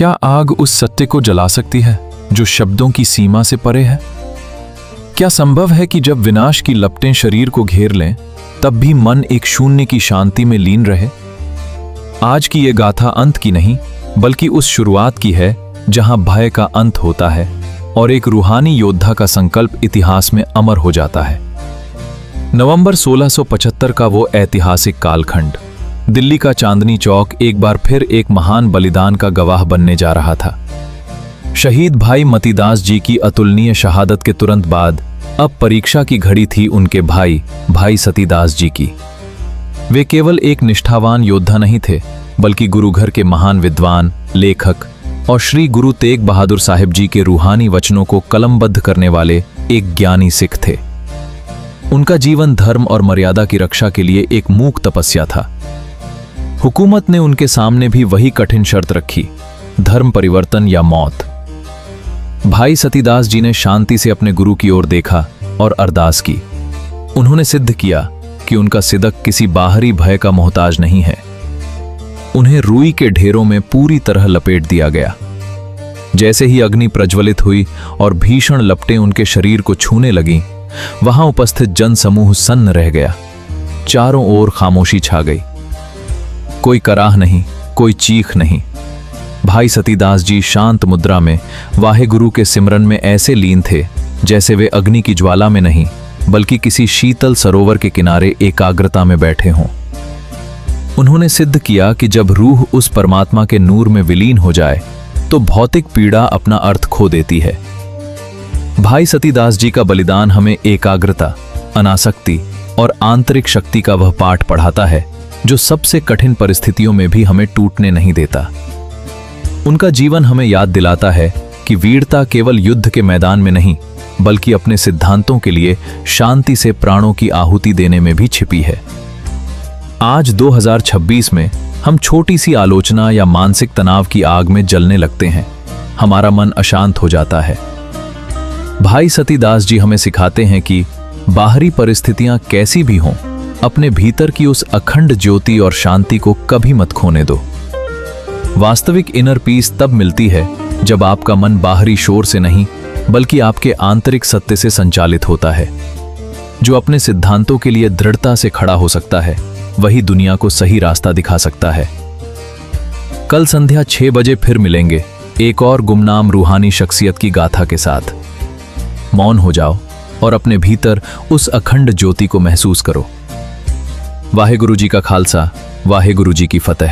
क्या आग उस सत्य को जला सकती है जो शब्दों की सीमा से परे है? क्या संभव है कि जब विनाश की लपटें शरीर को घेर लें तब भी मन एक शून्य की शांति में लीन रहे? आज की ये गाथा अंत की नहीं बल्कि उस शुरुआत की है जहां भय का अंत होता है और एक रूहानी योद्धा का संकल्प इतिहास में अमर हो जाता है। नवंबर 1675 का वो ऐतिहासिक कालखंड, दिल्ली का चांदनी चौक एक बार फिर एक महान बलिदान का गवाह बनने जा रहा था। शहीद भाई मतीदास जी की अतुलनीय शहादत के तुरंत बाद अब परीक्षा की घड़ी थी उनके भाई सतीदास जी की। वे केवल एक निष्ठावान योद्धा नहीं थे बल्कि गुरुघर के महान विद्वान, लेखक और श्री गुरु तेग बहादुर साहिब जी के रूहानी वचनों को कलमबद्ध करने वाले एक ज्ञानी सिख थे। उनका जीवन धर्म और मर्यादा की रक्षा के लिए एक मूक तपस्या था। हुकूमत ने उनके सामने भी वही कठिन शर्त रखी, धर्म परिवर्तन या मौत। भाई सतीदास जी ने शांति से अपने गुरु की ओर देखा और अरदास की। उन्होंने सिद्ध किया कि उनका सिदक किसी बाहरी भय का मोहताज नहीं है। उन्हें रुई के ढेरों में पूरी तरह लपेट दिया गया। जैसे ही अग्नि प्रज्वलित हुई और भीषण लपटें उनके शरीर को छूने लगीं, वहां उपस्थित जनसमूह सन्न रह गया। चारों ओर खामोशी छा गई। कोई कराह नहीं, कोई चीख नहीं। भाई सतीदास जी शांत मुद्रा में वाहे गुरु के सिमरन में ऐसे लीन थे जैसे वे अग्नि की ज्वाला में नहीं बल्कि किसी शीतल सरोवर के किनारे एकाग्रता में बैठे हों। उन्होंने सिद्ध किया कि जब रूह उस परमात्मा के नूर में विलीन हो जाए तो भौतिक पीड़ा अपना अर्थ खो देती है। भाई सतीदास जी का बलिदान हमें एकाग्रता, अनासक्ति और आंतरिक शक्ति का वह पाठ पढ़ाता है जो सबसे कठिन परिस्थितियों में भी हमें टूटने नहीं देता। उनका जीवन हमें याद दिलाता है कि वीरता केवल युद्ध के मैदान में नहीं बल्कि अपने सिद्धांतों के लिए शांति से प्राणों की आहुति देने में भी छिपी है। आज 2026 में हम छोटी सी आलोचना या मानसिक तनाव की आग में जलने लगते हैं। हमारा मन अशांत हो जाता है। भाई सतीदास जी हमें सिखाते हैं कि बाहरी परिस्थितियां कैसी भी हों, अपने भीतर की उस अखंड ज्योति और शांति को कभी मत खोने दो। वास्तविक इनर पीस तब मिलती है जब आपका मन बाहरी शोर से नहीं बल्कि आपके आंतरिक सत्य से संचालित होता है। जो अपने सिद्धांतों के लिए दृढ़ता से खड़ा हो सकता है वही दुनिया को सही रास्ता दिखा सकता है। कल संध्या 6 बजे फिर मिलेंगे एक और गुमनाम रूहानी शख्सियत की गाथा के साथ। मौन हो जाओ और अपने भीतर उस अखंड ज्योति को महसूस करो। वाहेगुरु जी का खालसा, वाहेगुरु जी की फतेह।